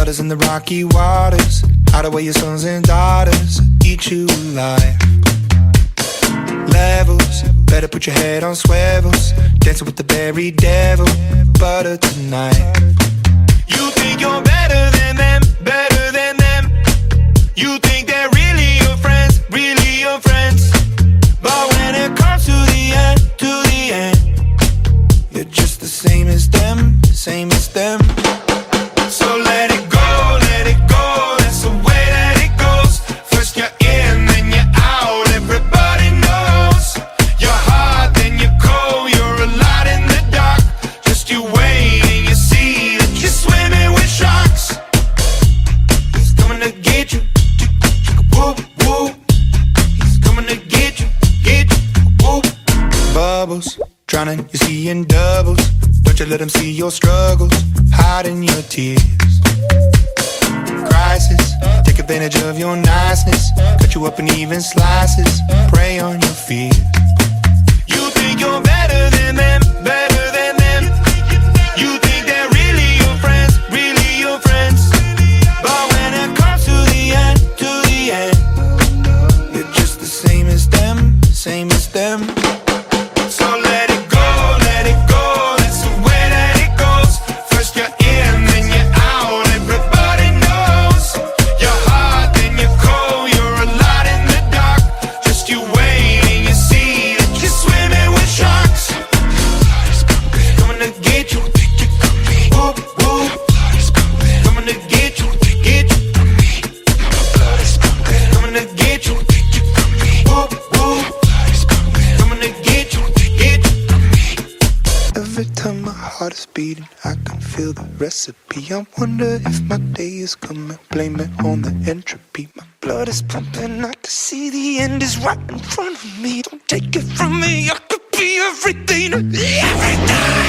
Flooders in the rocky waters, hide away your sons and daughters, eat you alive. Levels, better put your head on swivels, dancing with the very devil, butter tonight. You think you're better than them, better than them. You think they're really your friends, really your friends. But when it comes to the end, you're just the same as them, same as them. So let it go, that's the way that it goes. First you're in, then you're out, everybody knows. You're hot, then you're cold, you're a lot in the dark. Just you wait and you see that you're swimming with sharks. He's coming to get you, whoop, whoop. He's coming to get you, whoop. Bubbles, drowning, you see in doubles. Don't you let them see your struggles, hiding your tears. Crisis, take advantage of your niceness, cut you up in even slices, prey on your fears. You think you're better than them, better than them. You think they're really your friends, really your friends. But when it comes to the end, you're just the same as them, same as them. So let it go, that's the way that it goes. First you're in, then you're out, everybody knows. You're hot, then you're cold, you're a lot in the dark. Just you wait and you see that you're swimming with sharks. Coming to get you, whoop, whoop. Coming to get you, coming to get you, whoop, whoop. Coming to get you. Every time my heart is beating, I can feel the recipe. I wonder if my day is coming, blame it on the entropy. My blood is pumping, I can see the end is right in front of me. Don't take it from me, I could be everything to everything.